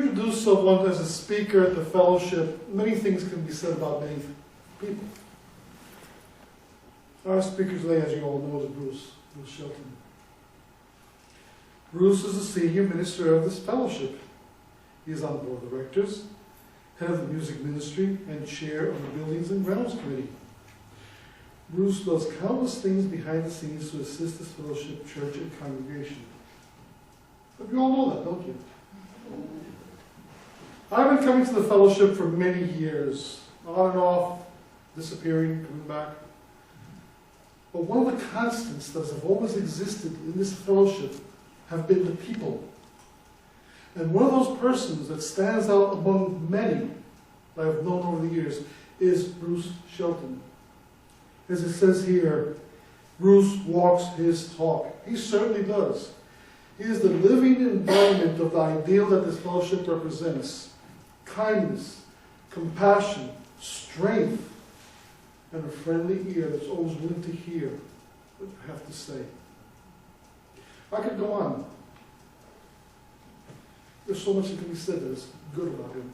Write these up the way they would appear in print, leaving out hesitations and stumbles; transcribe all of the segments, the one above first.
introduce someone as a speaker at the fellowship, many things can be said about many people. Our speaker today, as you all know, is Bruce Shelton. Bruce is the senior minister of this fellowship. He is on the board of directors, head of the music ministry, and chair of the Buildings and Rentals Committee. Bruce does countless things behind the scenes to assist this fellowship, church, and congregation. But you all know that, don't you? I've been coming to the fellowship for many years, on and off, disappearing, coming back. But one of the constants that have always existed in this fellowship have been the people. And one of those persons that stands out among many that I've known over the years is Bruce Shelton. As it says here, Bruce walks his talk. He certainly does. He is the living embodiment of the ideal that this fellowship represents. Kindness, compassion, strength, and a friendly ear that's always willing to hear what I have to say. I could go on. There's so much that can be said that is good about him.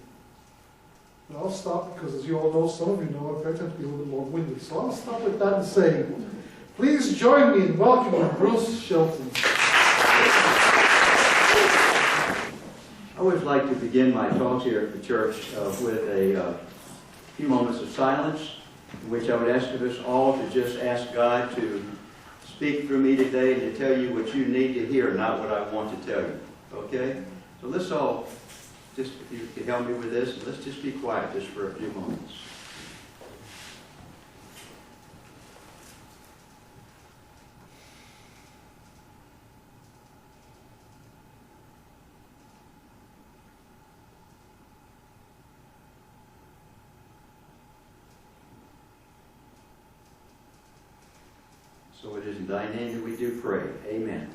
But I'll stop because, as you all know, some of you know, I tend to be a little bit long-winded. So I'll stop with that and say, please join me in welcoming Bruce Shelton. I always like to begin my talks here at the church with a few moments of silence, in which I would ask of us all to just ask God to speak through me today and to tell you what you need to hear, not what I want to tell you. Okay? So let's all, just if you could help me with this, let's just be quiet just for a few moments. So it is in thy name that we do pray. Amen.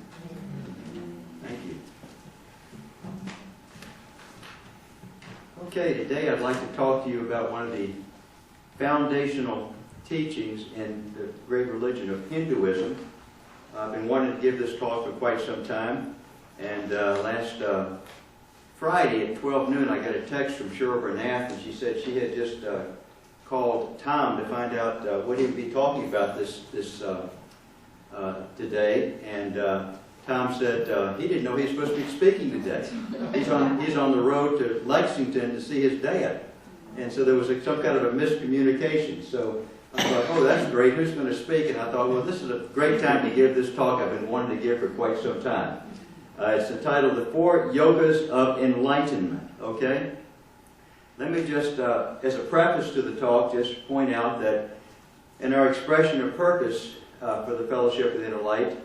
Thank you. Okay, today I'd like to talk to you about one of the foundational teachings in the great religion of Hinduism. I've been wanting to give this talk for quite some time, and last Friday at 12 noon I got a text from Cheryl Bernath, and she said she had just called Tom to find out what he would be talking about this today, and Tom said he didn't know he was supposed to be speaking today. He's on the road to Lexington to see his dad, and so there was some kind of a miscommunication. So I thought, oh, that's great. Who's going to speak? And I thought, well, this is a great time to give this talk I've been wanting to give for quite some time. It's entitled "The Four Yogas of Enlightenment." Okay. Let me just, as a preface to the talk, just point out that in our expression of purpose for the Fellowship of the Inner Light,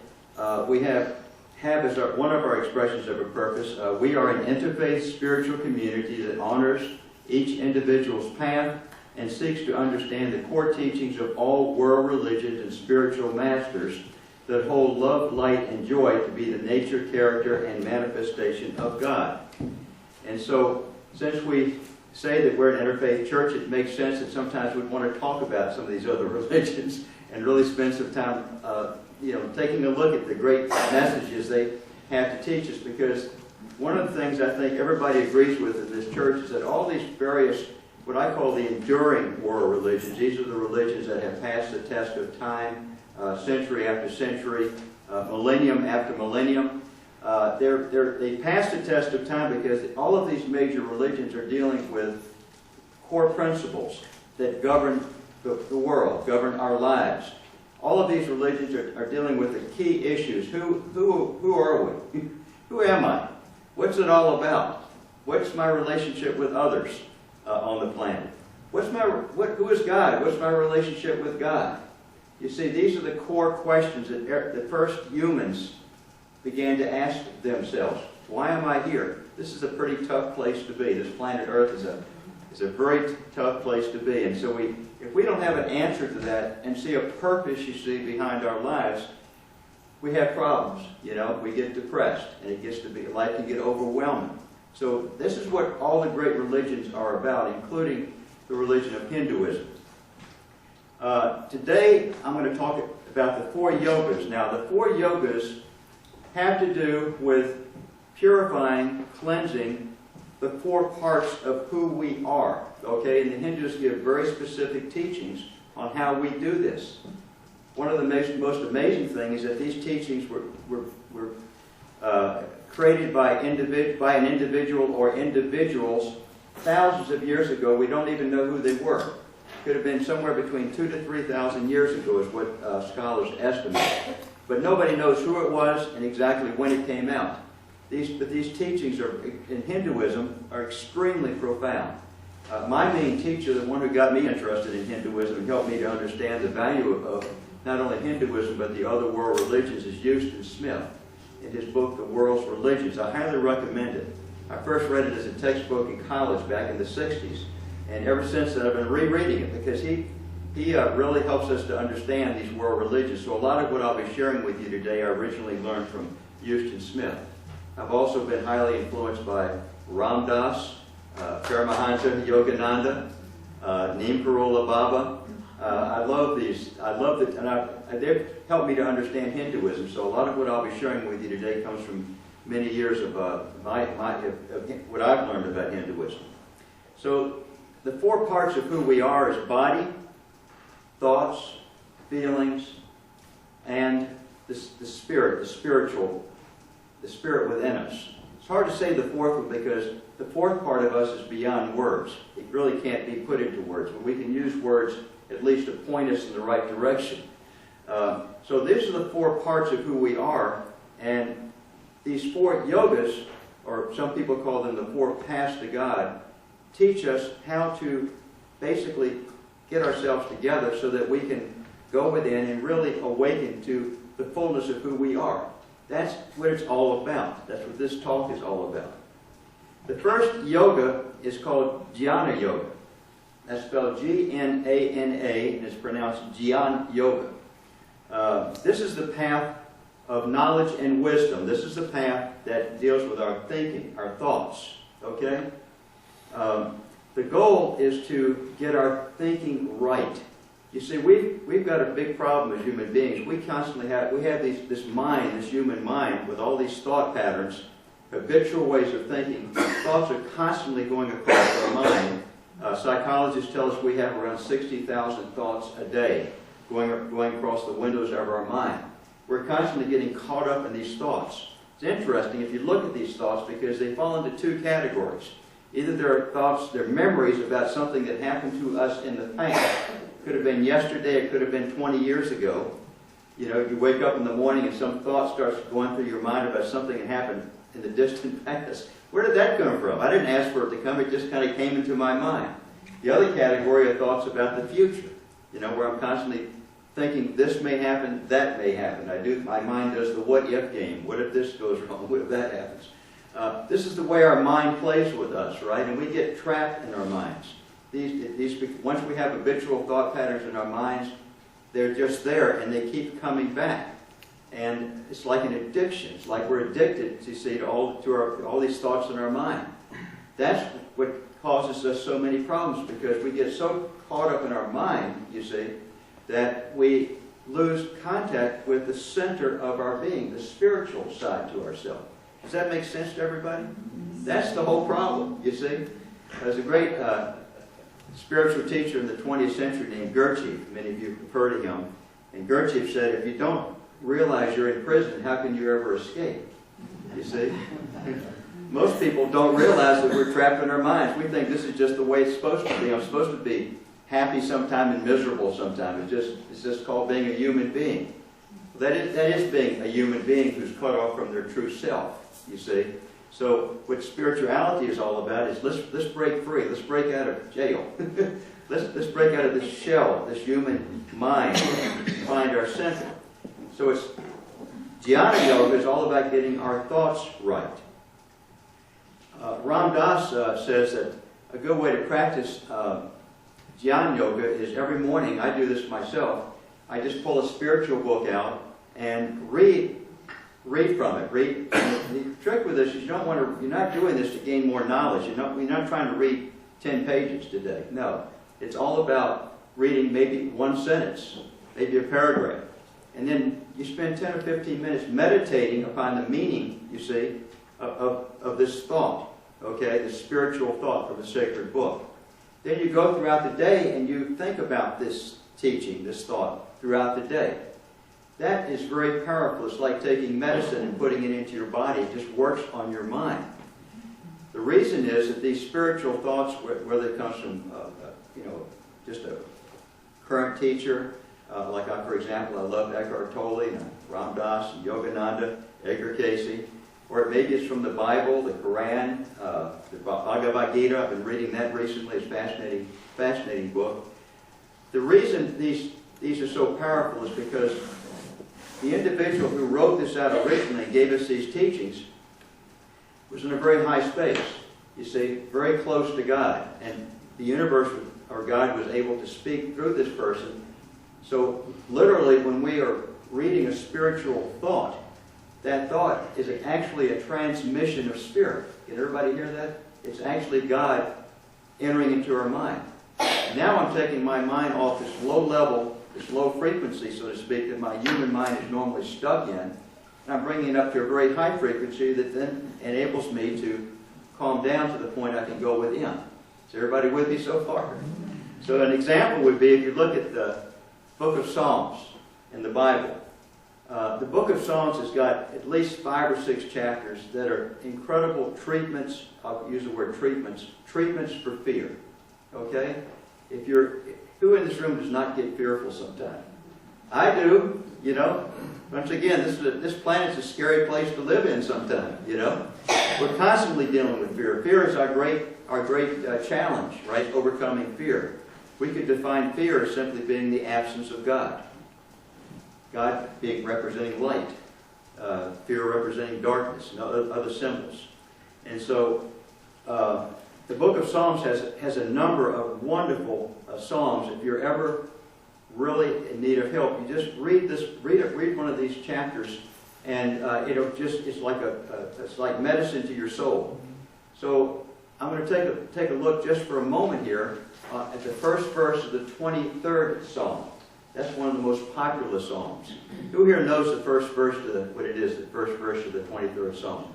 we have as one of our expressions of a purpose, we are an interfaith spiritual community that honors each individual's path and seeks to understand the core teachings of all world religions and spiritual masters that hold love, light, and joy to be the nature, character, and manifestation of God. And so, since we say that we're an interfaith church, it makes sense that sometimes we'd want to talk about some of these other religions and really spend some time taking a look at the great messages they have to teach us, because one of the things I think everybody agrees with in this church is that all these various, what I call the enduring world religions, these are the religions that have passed the test of time, century after century, millennium after millennium. They pass the test of time because all of these major religions are dealing with core principles that govern the world, govern our lives. All of these religions are dealing with the key issues. Who are we? Who am I? What's it all about? What's my relationship with others on the planet? Who is God? What's my relationship with God? You see, these are the core questions that the first humans began to ask themselves. Why am I here? This is a pretty tough place to be. This planet Earth is a very tough place to be. And so if we don't have an answer to that and see a purpose, you see, behind our lives, we have problems. We get depressed, and life can get overwhelming. So this is what all the great religions are about, including the religion of Hinduism. Today, I'm going to talk about the four yogas. Now, the four yogas have to do with purifying, cleansing, the 4 parts of who we are. Okay, and the Hindus give very specific teachings on how we do this. One of the most amazing things is that these teachings were created by an individual or individuals thousands of years ago. We don't even know who they were. Could have been somewhere between 2,000 to 3,000 years ago is what scholars estimate. But nobody knows who it was and exactly when it came out. But these teachings in Hinduism are extremely profound. My main teacher, the one who got me interested in Hinduism and helped me to understand the value of not only Hinduism but the other world religions, is Shelton Smith in his book, The World's Religions. I highly recommend it. I first read it as a textbook in college back in the 60s, and ever since then I've been rereading it because he really helps us to understand these world religions. So a lot of what I'll be sharing with you today I originally learned from Shelton Smith. I've also been highly influenced by Ram Dass, Paramahansa Yogananda, Neem Karoli Baba. I love these. I love it, and they've helped me to understand Hinduism. So a lot of what I'll be sharing with you today comes from many years of what I've learned about Hinduism. So the 4 parts of who we are is body, thoughts, feelings, and the spirit, the spirit within us. It's hard to say the 4th one because the 4th part of us is beyond words. It really can't be put into words, but we can use words at least to point us in the right direction. So these are the 4 parts of who we are, and these 4 yogas, or some people call them the 4 paths to God, teach us how to basically get ourselves together so that we can go within and really awaken to the fullness of who we are. That's what it's all about. That's what this talk is all about. The first yoga is called Jnana Yoga. That's spelled G-N-A-N-A, and it's pronounced Jnana Yoga. This is the path of knowledge and wisdom. This is the path that deals with our thinking, our thoughts. Okay? The goal is to get our thinking right. You see, we've got a big problem as human beings. We constantly have this mind, this human mind, with all these thought patterns, habitual ways of thinking. Thoughts are constantly going across our mind. Psychologists tell us we have around 60,000 thoughts a day going across the windows of our mind. We're constantly getting caught up in these thoughts. It's interesting if you look at these thoughts because they fall into 2 categories. Either they're thoughts, they're memories about something that happened to us in the past. It could have been yesterday, it could have been 20 years ago. You know, you wake up in the morning and some thought starts going through your mind about something that happened in the distant past. Where did that come from? I didn't ask for it to come, it just kind of came into my mind. The other category are thoughts about the future, you know, where I'm constantly thinking this may happen, that may happen. My mind does the what if game. What if this goes wrong? What if that happens? This is the way our mind plays with us, right? And we get trapped in our minds. Once we have habitual thought patterns in our minds, they're just there and they keep coming back. And it's like an addiction. It's like we're addicted, you see, to all these thoughts in our mind. That's what causes us so many problems, because we get so caught up in our mind, you see, that we lose contact with the center of our being, the spiritual side to ourselves. Does that make sense to everybody? That's the whole problem, you see. There's a great spiritual teacher in the 20th century named Gurdjieff. Many of you have heard of him. And Gurdjieff said, if you don't realize you're in prison, how can you ever escape? You see? Most people don't realize that we're trapped in our minds. We think this is just the way it's supposed to be. I'm supposed to be happy sometime and miserable sometime. It's just called being a human being. That is being a human being who's cut off from their true self, you see. So what spirituality is all about is let's break free. Let's break out of jail. let's break out of this shell, this human mind, and find our center. So it's Jnana Yoga is all about getting our thoughts right. Ram Dass says that a good way to practice Jnana Yoga is every morning, I do this myself, I just pull a spiritual book out and read from it. The trick with this is you're not doing this to gain more knowledge. You're not trying to read 10 pages today. No. It's all about reading maybe one sentence, maybe a paragraph. And then you spend 10 or 15 minutes meditating upon the meaning, you see, of this thought. Okay, the spiritual thought from the sacred book. Then you go throughout the day and you think about this teaching, this thought, throughout the day. That is very powerful. It's like taking medicine and putting it into your body. It just works on your mind. The reason is that these spiritual thoughts, whether it comes from, just a current teacher, like for example, I love Eckhart Tolle and Ram Dass and Yogananda, Edgar Cayce, or maybe it's from the Bible, the Quran, the Bhagavad Gita. I've been reading that recently. It's a fascinating book. The reason these are so powerful is because the individual who wrote this out originally and gave us these teachings was in a very high space. You see, very close to God. And the universe, or God, was able to speak through this person. So literally, when we are reading a spiritual thought, that thought is actually a transmission of spirit. Can everybody hear that? It's actually God entering into our mind. Now I'm taking my mind off this low level, this low frequency, so to speak, that my human mind is normally stuck in, and I'm bringing it up to a very high frequency that then enables me to calm down to the point I can go within. Is everybody with me so far? So an example would be if you look at the book of Psalms in the Bible. The book of Psalms has got at least 5 or 6 chapters that are incredible treatments, I'll use the word treatments for fear. Okay? Who in this room does not get fearful sometimes? I do, you know. Once again, this planet's a scary place to live in sometimes, you know. We're constantly dealing with fear. Fear is our great challenge, right? Overcoming fear. We could define fear as simply being the absence of God. God being representing light, fear representing darkness, and other symbols. And so the book of Psalms has a number of wonderful psalms. If you're ever really in need of help, you just read one of these chapters, and it's like medicine to your soul. So I'm going to take a look just for a moment here at the first verse of the 23rd Psalm. That's one of the most popular psalms. Who here knows the first verse of the 23rd Psalm?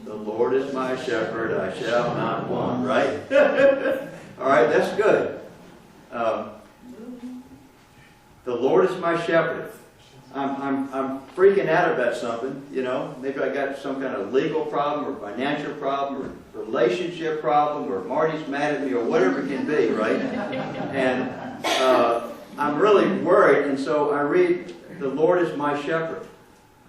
The Lord is my shepherd, I shall not want, right? All right, that's good. The Lord is my shepherd. I'm freaking out about something, you know. Maybe I got some kind of legal problem or financial problem or relationship problem, or Marty's mad at me, or whatever it can be, right? And I'm really worried, and so I read, the Lord is my shepherd.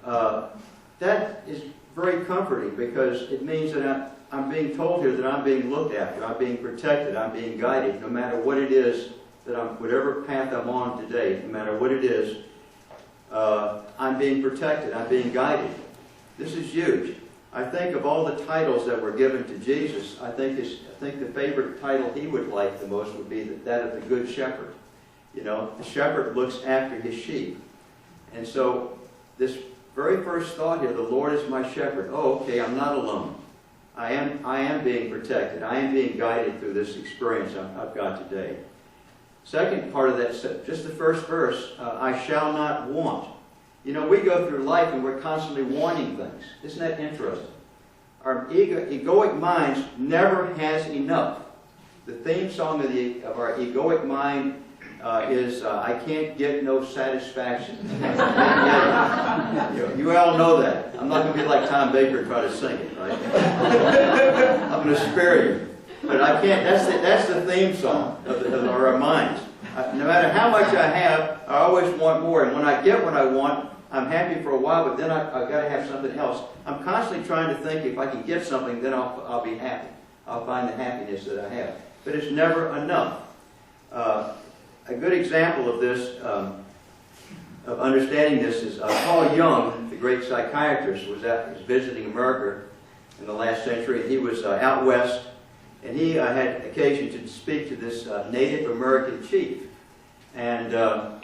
That is very comforting, because it means that I'm being told here that I'm being looked after, I'm being protected, I'm being guided, no matter what it is whatever path I'm on today, no matter what it is, I'm being protected, I'm being guided. This is huge. I think of all the titles that were given to Jesus, I think the favorite title he would like the most would be that of the Good Shepherd. You know, the shepherd looks after his sheep. And so this very first thought here, the Lord is my shepherd. Oh, okay, I'm not alone. I am being protected. I am being guided through this experience I've got today. Second part of that, just the first verse, I shall not want. You know, we go through life and we're constantly wanting things. Isn't that interesting? Our egoic minds never has enough. The theme song of our egoic mind is I can't get no satisfaction. You all know that. I'm not going to be like Tom Baker and try to sing it, right? I'm going to spare you. But I can't. That's the theme song of our minds. No matter how much I have, I always want more. And when I get what I want, I'm happy for a while, but then I've got to have something else. I'm constantly trying to think if I can get something, then I'll be happy. I'll find the happiness that I have. But it's never enough. A good example of this, of understanding this, is Carl Jung, the great psychiatrist, was visiting America in the last century. He was out west, and he had occasion to speak to this Native American chief. And as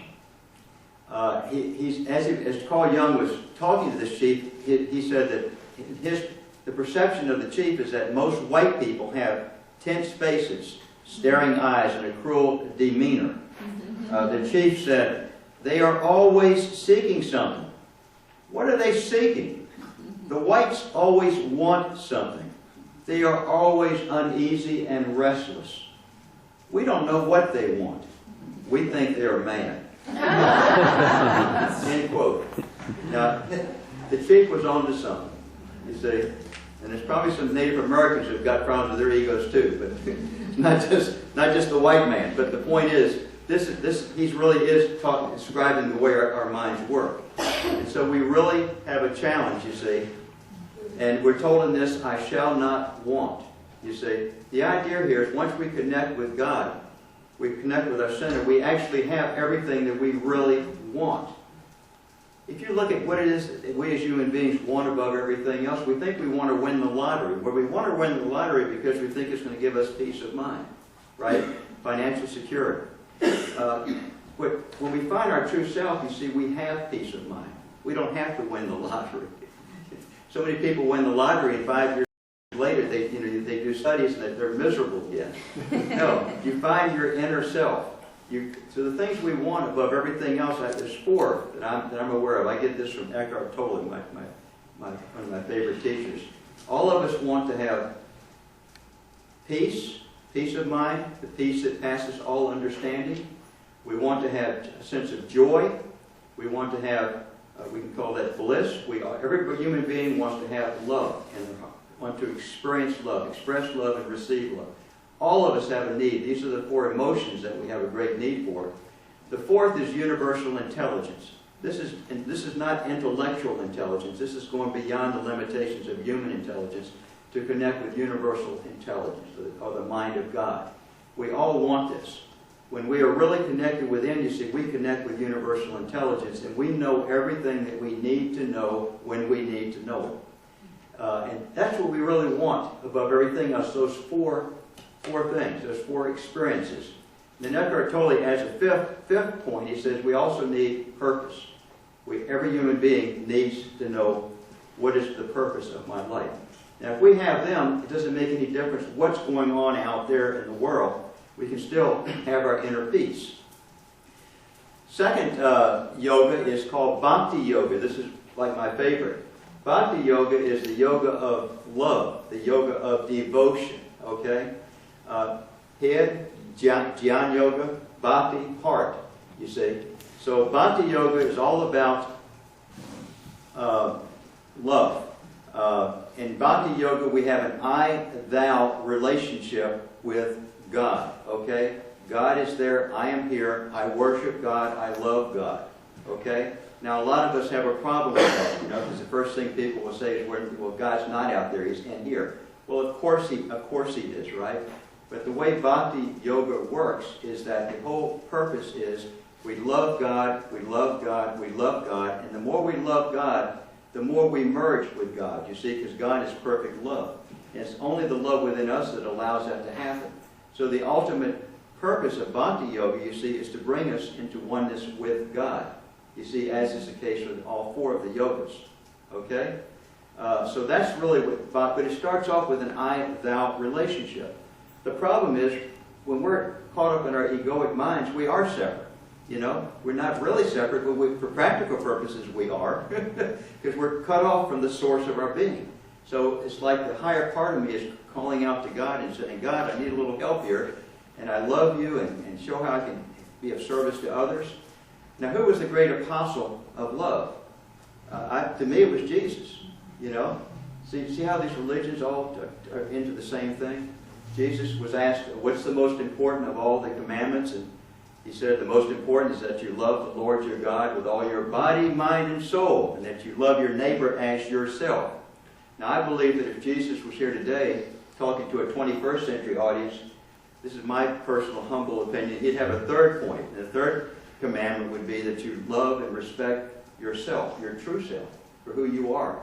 Carl Jung was talking to this chief, he said that the perception of the chief is that most white people have tense faces, staring eyes, and a cruel demeanor. The chief said, they are always seeking something. What are they seeking? The whites always want something. They are always uneasy and restless. We don't know what they want. We think they're mad. End quote. Now, the chief was on to something, you see. And there's probably some Native Americans who've got problems with their egos too, but not just the white man. But the point is, he really is describing the way our minds work. And so we really have a challenge, you see. And we're told in this, I shall not want. You see, the idea here is once we connect with God, we connect with our center, we actually have everything that we really want. If you look at what it is that we as human beings want above everything else, we think we want to win the lottery. Well, we want to win the lottery because we think it's going to give us peace of mind, right? Financial security. When we find our true self, you see, we have peace of mind. We don't have to win the lottery. So many people win the lottery and 5 years later they do studies and they're miserable again. No, you find your inner self. So the things we want above everything else, there's 4 that I'm aware of. I get this from Eckhart Tolle, one of my favorite teachers. All of us want to have peace of mind, the peace that passes all understanding. We want to have a sense of joy. We want to have, we can call that bliss. Every human being wants to have love and want to experience love, express love, and receive love. All of us have a need. These are the 4 emotions that we have a great need for. The 4th is universal intelligence. This is not intellectual intelligence. This is going beyond the limitations of human intelligence to connect with universal intelligence, or the mind of God. We all want this. When we are really connected within, you see, we connect with universal intelligence, and we know everything that we need to know when we need to know it. And that's what we really want above everything else, those four things, those 4 experiences. And then Eckhart Tolle adds a fifth point. He says we also need purpose. Every human being needs to know what is the purpose of my life. Now, if we have them, it doesn't make any difference what's going on out there in the world. We can still have our inner peace. Second yoga is called Bhakti Yoga. This is like my favorite. Bhakti Yoga is the yoga of love, the yoga of devotion, okay? Head, Jnana Yoga, Bhakti, heart, you see. So Bhakti Yoga is all about love. In Bhakti Yoga, we have an I-thou relationship with God, okay? God is there, I am here, I worship God, I love God, okay? Now, a lot of us have a problem with that, because the first thing people will say is, well, God's not out there, He's in here. Well, of course He is, right? But the way Bhakti Yoga works is that the whole purpose is we love God, we love God, we love God, and the more we love God, the more we merge with God, you see, because God is perfect love. And it's only the love within us that allows that to happen. So the ultimate purpose of Bhakti Yoga, you see, is to bring us into oneness with God. You see, as is the case with all 4 of the yogas. Okay? So that's really what, but it starts off with an I-thou relationship. The problem is, when we're caught up in our egoic minds, we are separate. We're not really separate, but for practical purposes we are, because we're cut off from the source of our being. So it's like the higher part of me is calling out to God and saying, God, I need a little help here, and I love you, and show how I can be of service to others. Now, who was the great apostle of love? To me, it was Jesus. See how these religions all are into the same thing? Jesus was asked, what's the most important of all the commandments? And He said the most important is that you love the Lord your God with all your body, mind, and soul, and that you love your neighbor as yourself. Now, I believe that if Jesus was here today talking to a 21st century audience, this is my personal humble opinion, he'd have a third point. And the third commandment would be that you love and respect yourself, your true self, for who you are.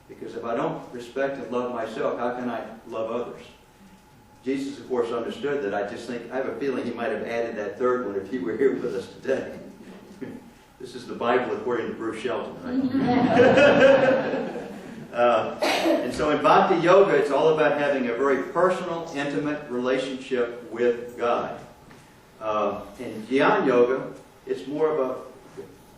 Because if I don't respect and love myself, how can I love others? Jesus, of course, understood that. I have a feeling He might have added that third one if He were here with us today. This is the Bible according to Bruce Shelton, right? And so in Bhakti Yoga, it's all about having a very personal, intimate relationship with God. In Jnana Yoga, it's more of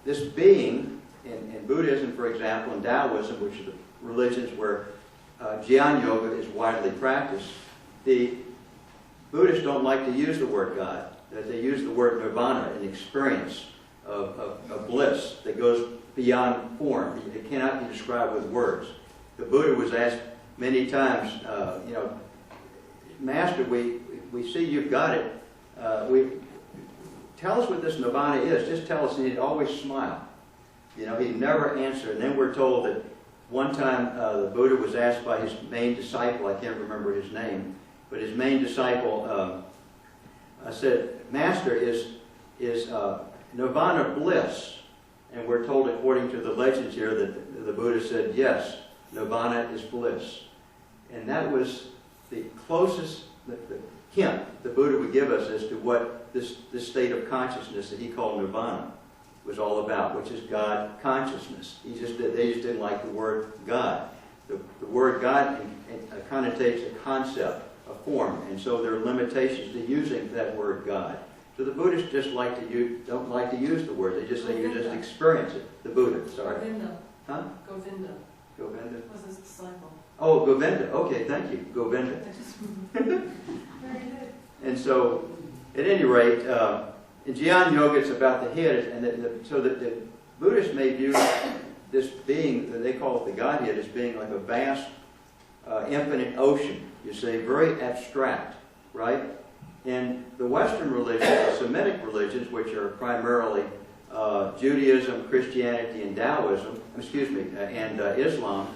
this being, in Buddhism, for example, and Taoism, which are the religions where Jnana Yoga is widely practiced. The Buddhists don't like to use the word God. They use the word nirvana, an experience of bliss that goes beyond form. It cannot be described with words. The Buddha was asked many times, Master, we see you've got it. Tell us what this nirvana is. Just tell us. And he'd always smile. He'd never answer. And then we're told that one time the Buddha was asked by his main disciple, I can't remember his name, but his main disciple said, Master, is nirvana bliss? And we're told, according to the legends here, that the Buddha said, yes, nirvana is bliss. And that was the closest the hint the Buddha would give us as to what this state of consciousness that he called nirvana was all about, which is God consciousness. They just didn't like the word God. The word God connotates a concept, a form, and so there are limitations to using that word God. So the Buddhists just don't like to use the word. They just say you just experience it. The Buddha, sorry. Govinda. Huh? Govinda. Govinda? Was his disciple. Oh, Govinda. Okay, thank you. Govinda. Very good. And so, at any rate, in Jnana Yoga, it's about the head, and so that the Buddhists may view this being, that they call it the Godhead, as being like a vast, infinite ocean. You see, very abstract, right? In the Western religions, the Semitic religions, which are primarily Judaism, Christianity, and Taoism, and Islam,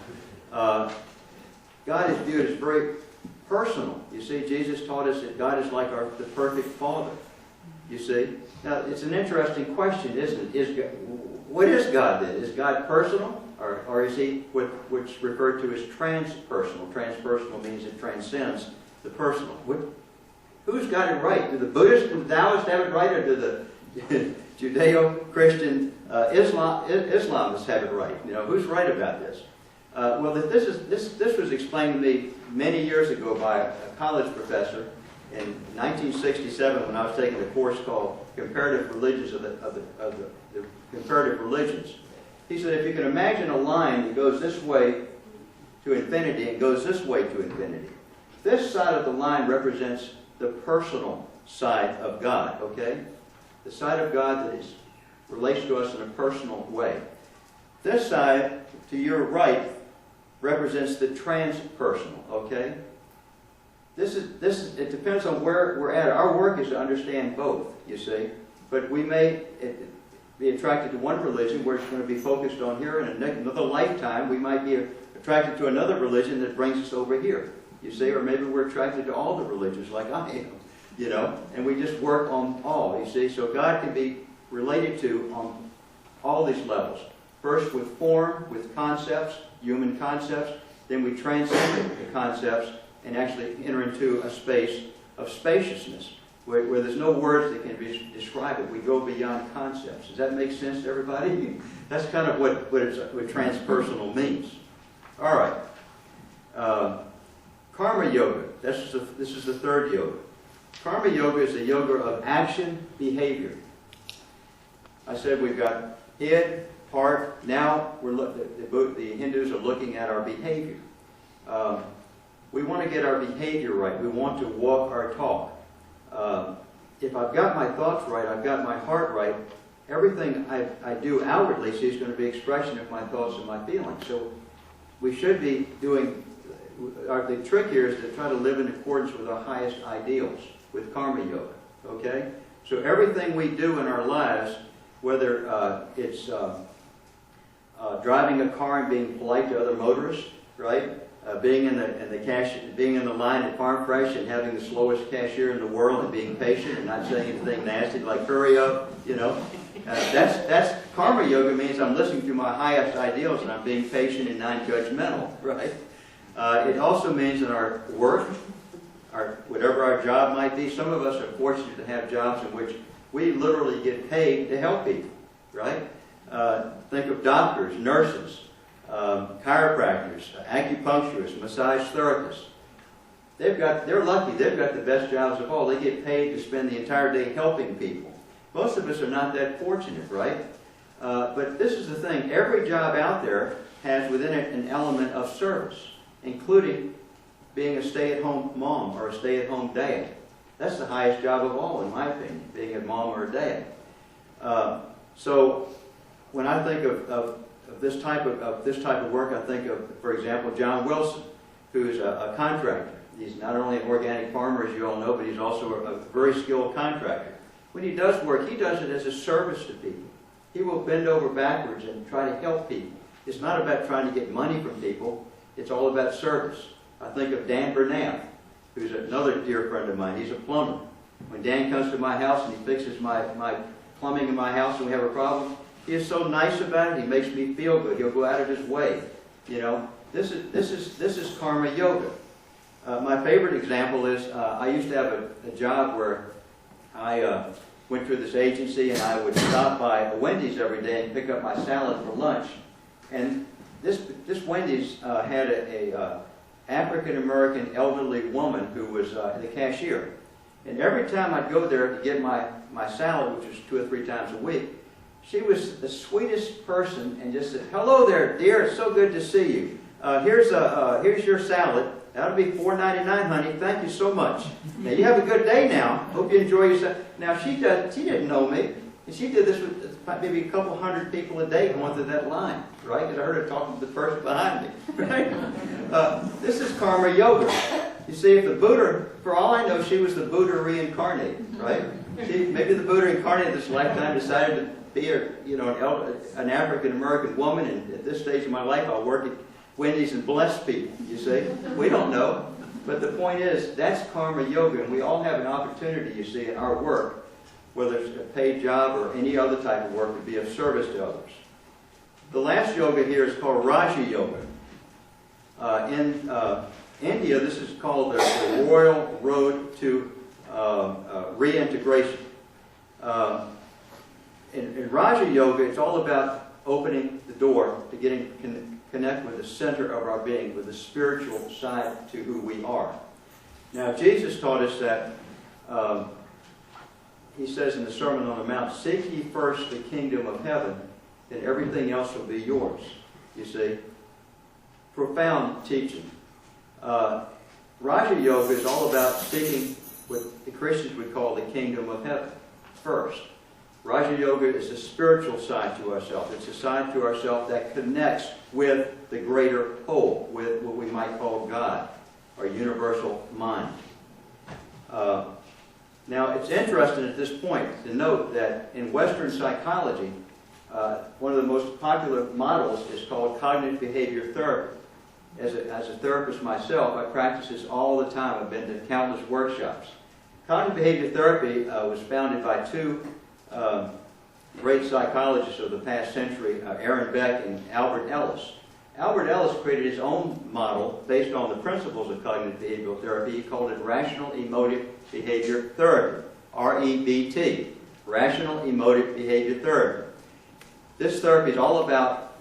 God is viewed as very personal. You see, Jesus taught us that God is like the perfect Father. You see? Now, it's an interesting question, isn't it? What is God then? Is God personal? Or is he what's referred to as transpersonal? Transpersonal means it transcends the personal. Who's got it right? Do the Buddhists and Taoists have it right, or do the Judeo-Christian Islamists have it right? Who's right about this? Well, this was explained to me many years ago by a college professor in 1967 when I was taking a course called Comparative Religions of the Comparative Religions. He said, if you can imagine a line that goes this way to infinity and goes this way to infinity, this side of the line represents the personal side of God, okay? The side of God that relates to us in a personal way. This side, to your right, represents the transpersonal, okay? It depends on where we're at. Our work is to understand both, you see. But we may be attracted to one religion where it's going to be focused on here, and in another lifetime we might be attracted to another religion that brings us over here, you see. Or maybe we're attracted to all the religions like I am, and we just work on all, you see. So God can be related to on all these levels. First with form, with concepts, human concepts, then we transcend the concepts and actually enter into a space of spaciousness where there's no words that can describe it. We go beyond concepts. Does that make sense to everybody? That's kind of what transpersonal means. All right. Karma Yoga. This is the third yoga. Karma Yoga is the yoga of action, behavior. I said we've got head, heart. Now the Hindus are looking at our behavior. We want to get our behavior right. We want to walk our talk. If I've got my thoughts right, I've got my heart right, everything I do outwardly is going to be expression of my thoughts and my feelings. So we should be doing, the trick here is to try to live in accordance with our highest ideals, with Karma Yoga, okay? So everything we do in our lives, whether it's driving a car and being polite to other motorists, right? Being in the line at Farm Fresh and having the slowest cashier in the world and being patient and not saying anything nasty like hurry up, that's Karma Yoga means I'm listening to my highest ideals and I'm being patient and non-judgmental, right? It also means in our work, whatever our job might be, some of us are fortunate to have jobs in which we literally get paid to help people, right? Think of doctors, nurses, chiropractors, acupuncturists, massage therapists. They're lucky. They've got the best jobs of all. They get paid to spend the entire day helping people. Most of us are not that fortunate, right? But this is the thing. Every job out there has within it an element of service. including being a stay-at-home mom or a stay-at-home dad. That's the highest job of all, in my opinion, being a mom or a dad. So when I think of this type of work, I think of, for example, John Wilson, who's a contractor. He's not only an organic farmer, as you all know, but he's also a very skilled contractor. When he does work, he does it as a service to people. He will bend over backwards and try to help people. It's not about trying to get money from people. It's all about service. I think of Dan Burnett, who's another dear friend of mine. He's a plumber. When Dan comes to my house and he fixes my plumbing in my house and we have a problem, he is so nice about it. He makes me feel good. He'll go out of his way. You know, this is karma yoga. My favorite example is I used to have a job where I went through this agency and I would stop by a Wendy's every day and pick up my salad for lunch. And this Wendy's had a African-American elderly woman who was the cashier. And every time I'd go there to get my salad, which was 2 or 3 times a week, she was the sweetest person and just said, "Hello there, dear. It's so good to see you. Here's your salad. That'll be $4.99, honey. Thank you so much. Now you have a good day now. Hope you enjoy yourself." Now she didn't know me, and she did this with maybe a couple hundred people a day going through that line, right? Because I heard her talking to the person behind me, right? This is karma yoga. You see, if the Buddha, for all I know, she was the Buddha reincarnated, right? Maybe the Buddha incarnated this lifetime decided to be an African American woman, and at this stage of my life, I'll work at Wendy's and bless people. You see, we don't know, but the point is that's karma yoga, and we all have an opportunity. You see, in our work, whether it's a paid job or any other type of work, to be of service to others. The last yoga here is called Raja Yoga. In India, this is called the Royal Road to Reintegration. In Raja Yoga, it's all about opening the door to connect with the center of our being, with the spiritual side to who we are. Now, Jesus taught us that, he says in the Sermon on the Mount, "Seek ye first the kingdom of heaven, and everything else will be yours." You see? Profound teaching. Raja Yoga is all about seeking what the Christians would call the kingdom of heaven first. Raja Yoga is a spiritual side to ourselves. It's a side to ourselves that connects with the greater whole, with what we might call God, our universal mind. Now, it's interesting at this point to note that in Western psychology, one of the most popular models is called cognitive behavior therapy. As a therapist myself, I practice this all the time. I've been to countless workshops. Cognitive behavior therapy was founded by 2 great psychologists of the past century, Aaron Beck and Albert Ellis. Albert Ellis created his own model based on the principles of cognitive behavioral therapy. He called it Rational Emotive Behavior Therapy, REBT, Rational Emotive Behavior Therapy. This therapy is all about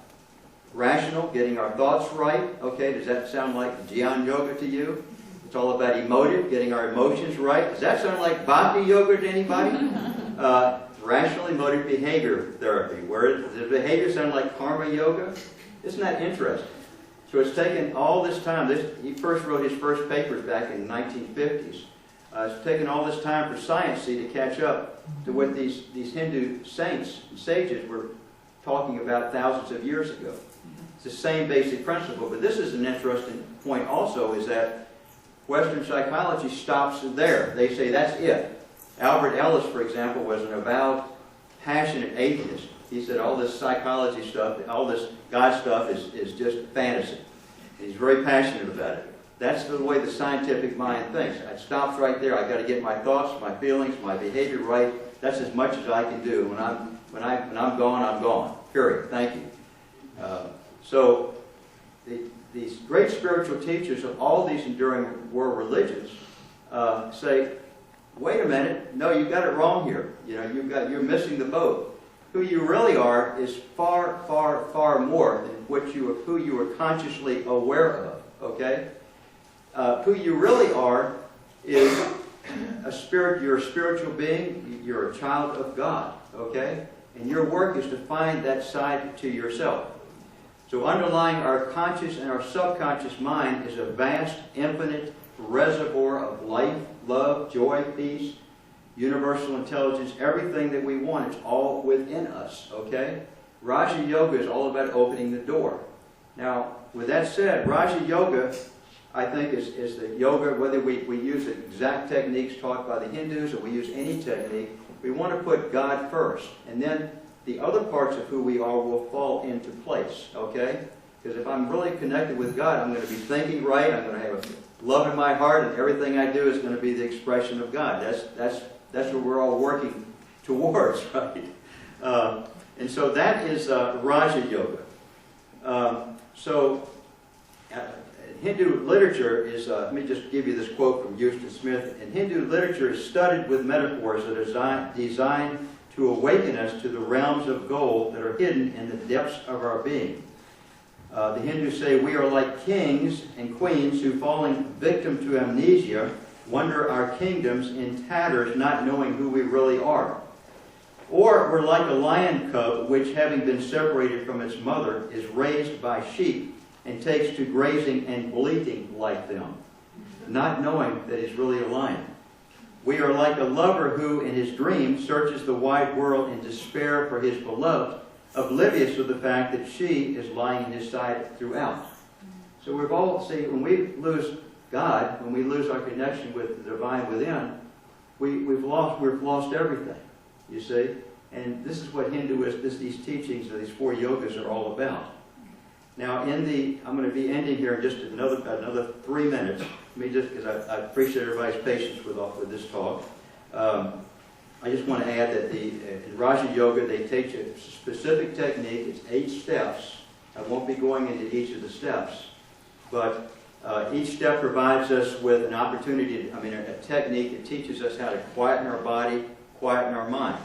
rational, getting our thoughts right. Okay, does that sound like Jnana Yoga to you? It's all about emotive, getting our emotions right. Does that sound like Bhakti Yoga to anybody? Rational Emotive Behavior Therapy. Where does the behavior sound like Karma Yoga? Isn't that interesting? So it's taken all this time. He first wrote his first papers back in the 1950s. It's taken all this time for science to catch up to what these Hindu saints and sages were talking about thousands of years ago. It's the same basic principle, but this is an interesting point also, is that Western psychology stops there. They say that's it. Albert Ellis, for example, was an avowed, passionate atheist. He said all this psychology stuff, all this God stuff is just fantasy. And he's very passionate about it. That's the way the scientific mind thinks. It stops right there. I've got to get my thoughts, my feelings, my behavior right. That's as much as I can do. When I'm gone, I'm gone. Period. Thank you. So these great spiritual teachers of all these enduring world religions say, wait a minute, no, you got it wrong here. You're missing the boat. Who you really are is far, far, far more than who you are consciously aware of. Okay? Who you really are is a spirit. You're a spiritual being. You're a child of God. Okay? And your work is to find that side to yourself. So underlying our conscious and our subconscious mind is a vast, infinite reservoir of life, love, joy, peace, universal intelligence, everything that we want. It's all within us, okay? Raja Yoga is all about opening the door. Now, with that said, Raja Yoga, I think, is the yoga, whether we use the exact techniques taught by the Hindus or we use any technique, we want to put God first. And then the other parts of who we are will fall into place, okay? Because if I'm really connected with God, I'm going to be thinking right, I'm going to have love in my heart, and everything I do is going to be the expression of God. That's what we're all working towards, right? And so that is Raja Yoga. Hindu literature is, let me just give you this quote from Houston Smith. And Hindu literature is studded with metaphors that are designed to awaken us to the realms of gold that are hidden in the depths of our being. The Hindus say we are like kings and queens who, falling victim to amnesia, wander our kingdoms in tatters, not knowing who we really are. Or we're like a lion cub which, having been separated from its mother, is raised by sheep and takes to grazing and bleating like them, not knowing that he's really a lion. We are like a lover who, in his dream, searches the wide world in despair for his beloved, oblivious of the fact that she is lying in his side throughout. So we've all, see, when we lose God, when we lose our connection with the divine within, we've lost everything, you see. And this is what these teachings of these 4 yogas are all about. Now, I'm going to be ending here in just another 3 minutes. Because I appreciate everybody's patience with this talk. I just want to add that in Raja Yoga, they teach a specific technique. It's 8 steps. I won't be going into each of the steps, but each step provides us with an opportunity, a technique that teaches us how to quieten our body, quieten our mind.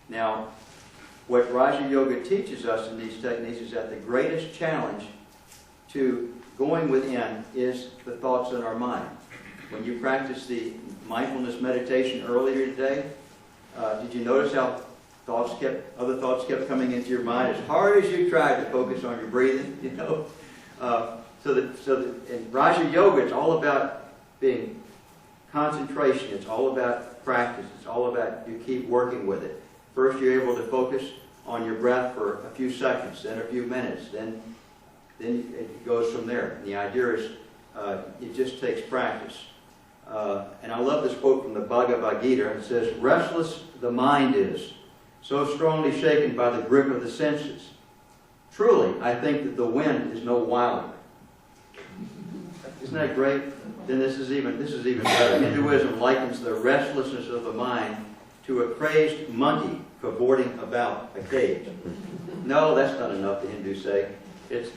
Now, what Raja Yoga teaches us in these techniques is that the greatest challenge to going within is the thoughts in our mind. When you practice the mindfulness meditation earlier today, did you notice how other thoughts kept coming into your mind as hard as you tried to focus on your breathing? You know, in Raja Yoga, it's all about being concentration. It's all about practice. It's all about you keep working with it. First, you're able to focus on your breath for a few seconds, then a few minutes, then it goes from there. And the idea is it just takes practice. And I love this quote from the Bhagavad Gita. It says, "Restless the mind is, so strongly shaken by the grip of the senses. Truly, I think that the wind is no wilder." Isn't that great? Then this is even better. Hinduism likens the restlessness of the mind to a crazed monkey cavorting about a cage. No, that's not enough, the Hindus say.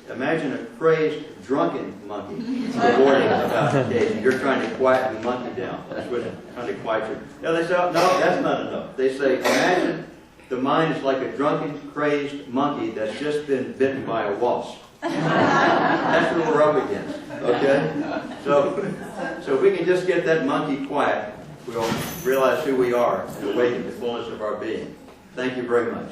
Imagine a crazed, drunken monkey cavorting about a cage, and you're trying to quiet the monkey down. That's what trying to quiet you. No, they say, no, that's not enough. They say, imagine the mind is like a drunken, crazed monkey that's just been bitten by a wasp. That's what we're up against. Okay? So if we can just get that monkey quiet, we'll realize who we are and awaken the fullness of our being. Thank you very much.